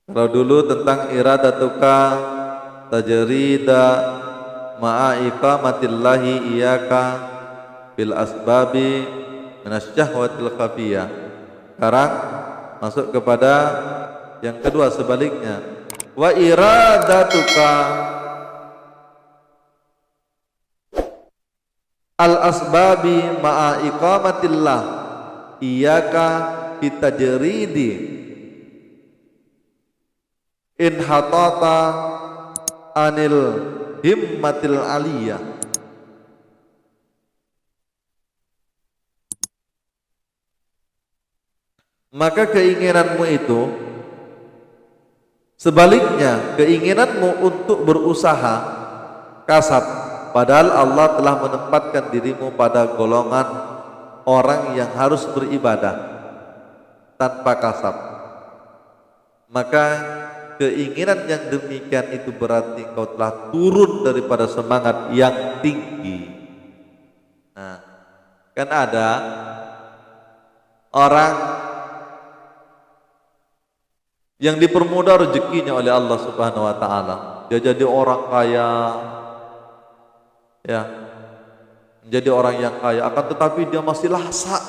Kalau dulu tentang iradatuka tajrida ma'a iqamatillahi iyaka bil asbabi minasyahwatil khafiyah. Sekarang masuk kepada yang kedua sebaliknya. Wa iradatuka al asbabi ma'a iqamatillah iyaka bitajridi in hatata anil himmatil aliyah. Maka keinginanmu itu sebaliknya, keinginanmu untuk berusaha kasab, padahal Allah telah menempatkan dirimu pada golongan orang yang harus beribadah tanpa kasab. Maka keinginan yang demikian itu berarti kau telah turun daripada semangat yang tinggi. Nah, kan ada orang yang dipermudah rezekinya oleh Allah Subhanahu wa taala. Dia jadi orang kaya, ya, menjadi orang yang kaya, akan tetapi dia masih lasak.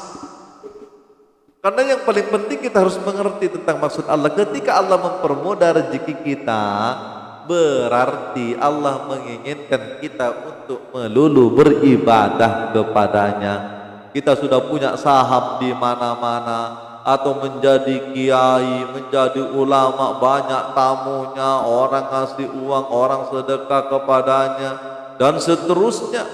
Karena yang paling penting kita harus mengerti tentang maksud Allah. Ketika Allah mempermudah rezeki kita, berarti Allah menginginkan kita untuk melulu beribadah kepadanya. Kita sudah punya saham di mana-mana, atau menjadi kiai, menjadi ulama, banyak tamunya, orang ngasih uang, orang sedekah kepadanya, dan seterusnya.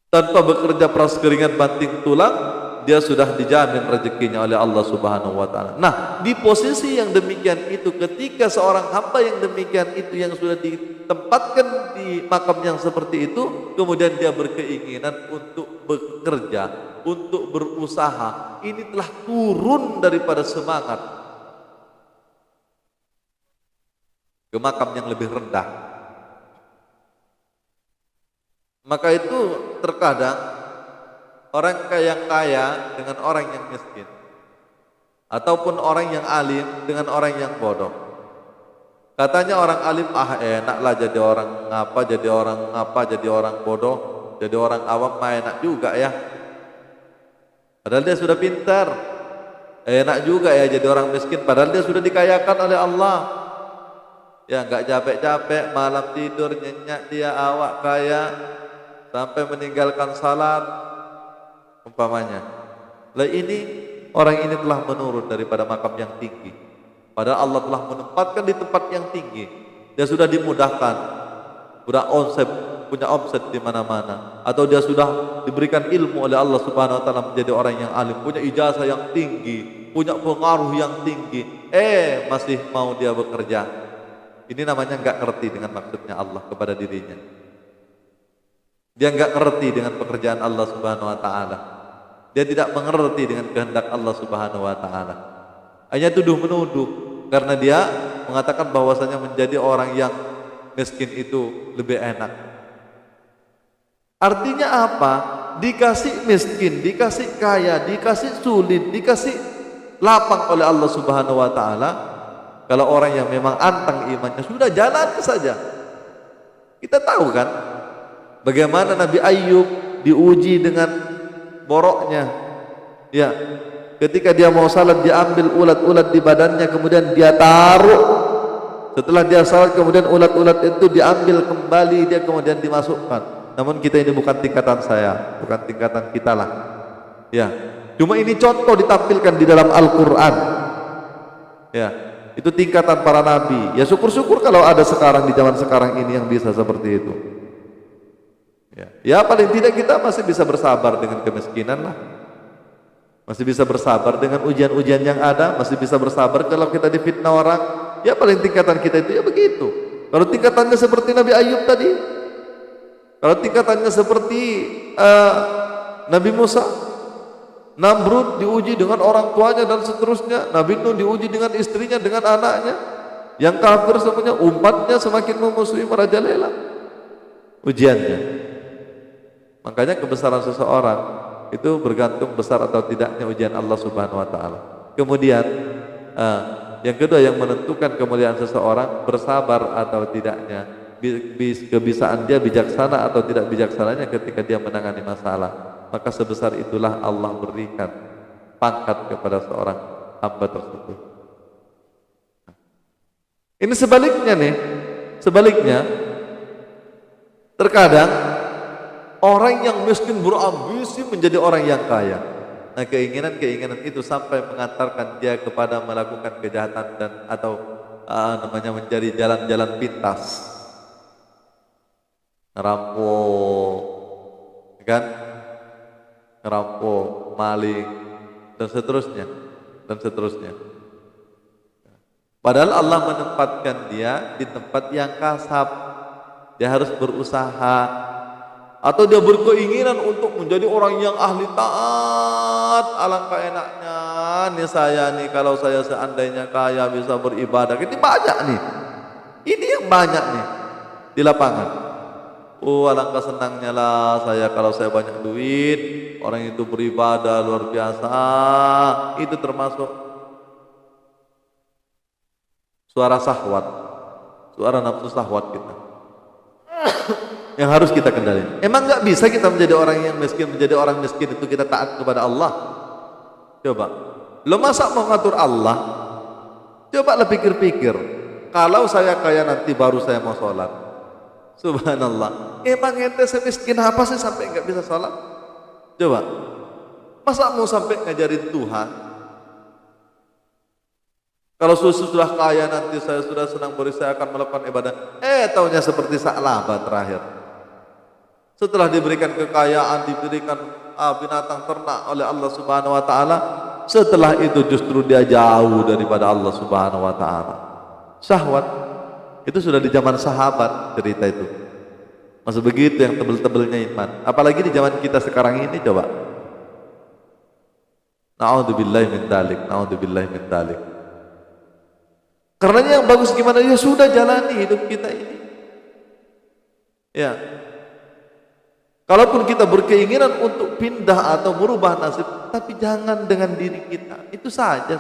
Tanpa bekerja peras keringat banting tulang, dia sudah dijamin rezekinya oleh Allah Subhanahu wa taala. Nah, di posisi yang demikian itu, ketika seorang hamba yang demikian itu yang sudah ditempatkan di makam yang seperti itu, kemudian dia berkeinginan untuk bekerja, untuk berusaha, ini telah turun daripada semangat ke makam yang lebih rendah. Maka itu terkadang orang yang kaya dengan orang yang miskin, ataupun orang yang alim dengan orang yang bodoh. Katanya orang alim, enaklah jadi orang ngapa, jadi orang ngapa, jadi orang bodoh, jadi orang awam mah enak juga ya. Padahal dia sudah pintar. Enak juga ya jadi orang miskin, padahal dia sudah dikayakan oleh Allah. Ya, enggak capek-capek, malam tidur nyenyak dia, awak kaya, sampai meninggalkan salat umpamanya. Lah ini, orang ini telah menurun daripada makam yang tinggi, padahal Allah telah menempatkan di tempat yang tinggi. Dia sudah dimudahkan, sudah punya omset di mana-mana, atau dia sudah diberikan ilmu oleh Allah Subhanahu wa taala menjadi orang yang alim, punya ijazah yang tinggi, punya pengaruh yang tinggi, masih mau dia bekerja. Ini namanya enggak ngerti dengan maksudnya Allah kepada dirinya. Dia enggak ngerti dengan pekerjaan Allah Subhanahu wa taala. Dia tidak mengerti dengan kehendak Allah Subhanahu wa taala. Hanya tuduh menuduh, karena dia mengatakan bahwasanya menjadi orang yang miskin itu lebih enak. Artinya apa? Dikasih miskin, dikasih kaya, dikasih sulit, dikasih lapang oleh Allah Subhanahu wa taala. Kalau orang yang memang antang imannya, sudah jalan saja. Kita tahu kan bagaimana Nabi Ayub diuji dengan boroknya. Ya, ketika dia mau salat, dia ambil ulat-ulat di badannya, kemudian dia taruh. Setelah dia salat, kemudian ulat-ulat itu diambil kembali, dia kemudian dimasukkan. Namun kita ini bukan tingkatan saya, bukan tingkatan kita lah. Ya, cuma ini contoh ditampilkan di dalam Al-Quran. Ya, itu tingkatan para nabi. Ya syukur-syukur kalau ada sekarang di zaman sekarang ini yang bisa seperti itu. Ya paling tidak kita masih bisa bersabar dengan kemiskinan lah, masih bisa bersabar dengan ujian-ujian yang ada, masih bisa bersabar kalau kita difitnah orang. Ya paling tingkatan kita itu ya begitu. Kalau tingkatannya seperti Nabi Ayub tadi, kalau tingkatannya seperti Nabi Musa, Namrud diuji dengan orang tuanya dan seterusnya, Nabi Nuh diuji dengan istrinya, dengan anaknya, yang kafir semuanya, umatnya semakin memusuhi, merajalela ujiannya. Makanya kebesaran seseorang itu bergantung besar atau tidaknya ujian Allah Subhanahu wa taala. Kemudian Yang kedua yang menentukan kemuliaan seseorang bersabar atau tidaknya, kebiasaan dia bijaksana atau tidak bijaksananya ketika dia menangani masalah. Maka sebesar itulah Allah berikan pangkat kepada seorang hamba tersebut. Ini sebaliknya nih, sebaliknya terkadang orang yang miskin berambisi menjadi orang yang kaya. Nah, keinginan-keinginan itu sampai mengantarkan dia kepada melakukan kejahatan dan atau menjadi jalan-jalan pintas, ngerampok, kan? Ngerampok, maling, dan seterusnya, dan seterusnya. Padahal Allah menempatkan dia di tempat yang kasab, dia harus berusaha. Atau dia berkeinginan untuk menjadi orang yang ahli taat, alangkah enaknya nih saya nih kalau saya seandainya kaya bisa beribadah. Ini banyak nih, ini yang banyak nih di lapangan. Oh, alangkah senangnya lah saya kalau saya banyak duit, orang itu beribadah luar biasa. Itu termasuk suara syahwat, suara nafsu syahwat kita yang harus kita kendalikan. Emang nggak bisa kita menjadi orang yang miskin, menjadi orang miskin itu kita taat kepada Allah? Coba, lo masa mau ngatur Allah? Coba lo pikir-pikir, kalau saya kaya nanti baru saya mau sholat. Subhanallah, emang ente semiskin apa sih sampai nggak bisa sholat? Coba, masa mau sampai ngajarin Tuhan? Kalau sudah kaya nanti saya sudah senang saya akan melakukan ibadah. Taunya seperti Sa'labah terakhir. Setelah diberikan kekayaan, diberikan binatang ternak oleh Allah Subhanahu wa taala, setelah itu justru dia jauh daripada Allah Subhanahu wa taala. Syahwat itu sudah di zaman sahabat cerita itu. Masih begitu yang tebel-tebelnya iman. Apalagi di zaman kita sekarang ini coba. Na'udzubillahi min dzalik, na'udzubillahi min dzalik. Karenanya yang bagus gimana? Ya sudah jalani hidup kita ini. Ya. Kalaupun kita berkeinginan untuk pindah atau merubah nasib, tapi jangan dengan diri kita. Itu saja.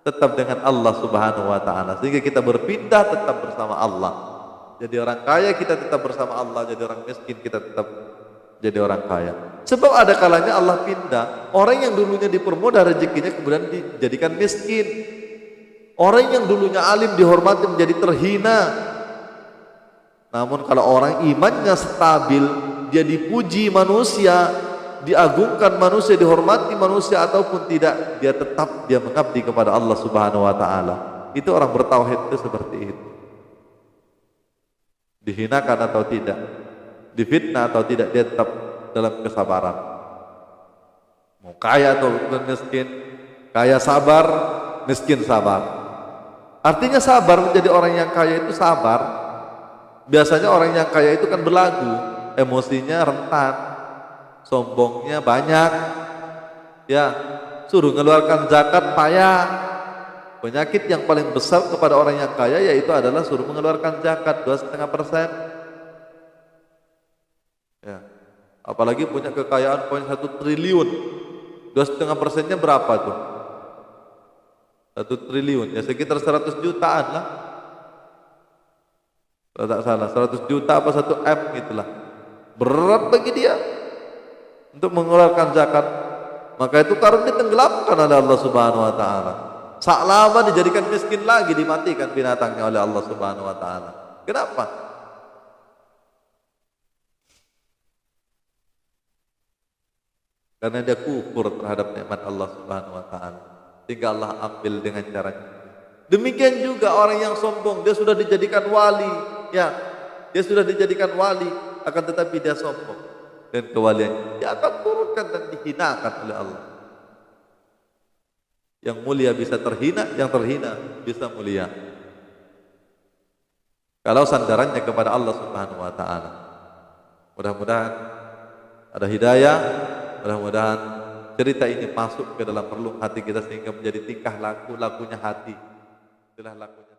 Tetap dengan Allah Subhanahu wa taala. Sehingga kita berpindah tetap bersama Allah. Jadi orang kaya kita tetap bersama Allah, jadi orang miskin kita tetap jadi orang kaya. Sebab ada kalanya Allah pindah. Orang yang dulunya dipermudah rezekinya kemudian dijadikan miskin. Orang yang dulunya alim dihormati menjadi terhina. Namun kalau orang imannya stabil, dia dipuji manusia, diagungkan manusia, dihormati manusia ataupun tidak, dia tetap dia mengabdi kepada Allah Subhanahu wa taala. Itu orang bertauhid itu seperti itu. Dihinakan atau tidak, difitnah atau tidak, dia tetap dalam kesabaran. Mau kaya atau miskin, kaya sabar, miskin sabar. Artinya sabar, menjadi orang yang kaya itu sabar. Biasanya orang yang kaya itu kan berlagu, emosinya rentan, sombongnya banyak, ya suruh mengeluarkan zakat payah. Penyakit yang paling besar kepada orang yang kaya yaitu adalah suruh mengeluarkan zakat 2,5%. Ya, apalagi punya kekayaan poin 1 triliun, 2,5%-nya berapa tuh? 1 triliun, ya sekitar 100 jutaan lah. Kalau tak salah 100 juta apa 1 M itulah. Berat bagi dia untuk mengeluarkan zakat. Maka itu karena ditenggelamkan oleh Allah Subhanahu wa taala. Sa'labah dijadikan miskin lagi, dimatikan binatangnya oleh Allah Subhanahu wa taala. Kenapa? Karena dia kufur terhadap nikmat Allah Subhanahu wa taala. Sehingga Allah ambil dengan caranya. Demikian juga orang yang sombong, dia sudah dijadikan wali, ya. Dia sudah dijadikan wali, akan tetapi dia sombong. Dan kewaliannya dia akan turunkan dan dihinakan oleh Allah. Yang mulia bisa terhina, yang terhina bisa mulia. Kalau sandarannya kepada Allah Subhanahu wa taala. Mudah-mudahan ada hidayah, mudah-mudahan cerita ini masuk ke dalam relung hati kita sehingga menjadi tingkah lakunya hati. Itulah lakunya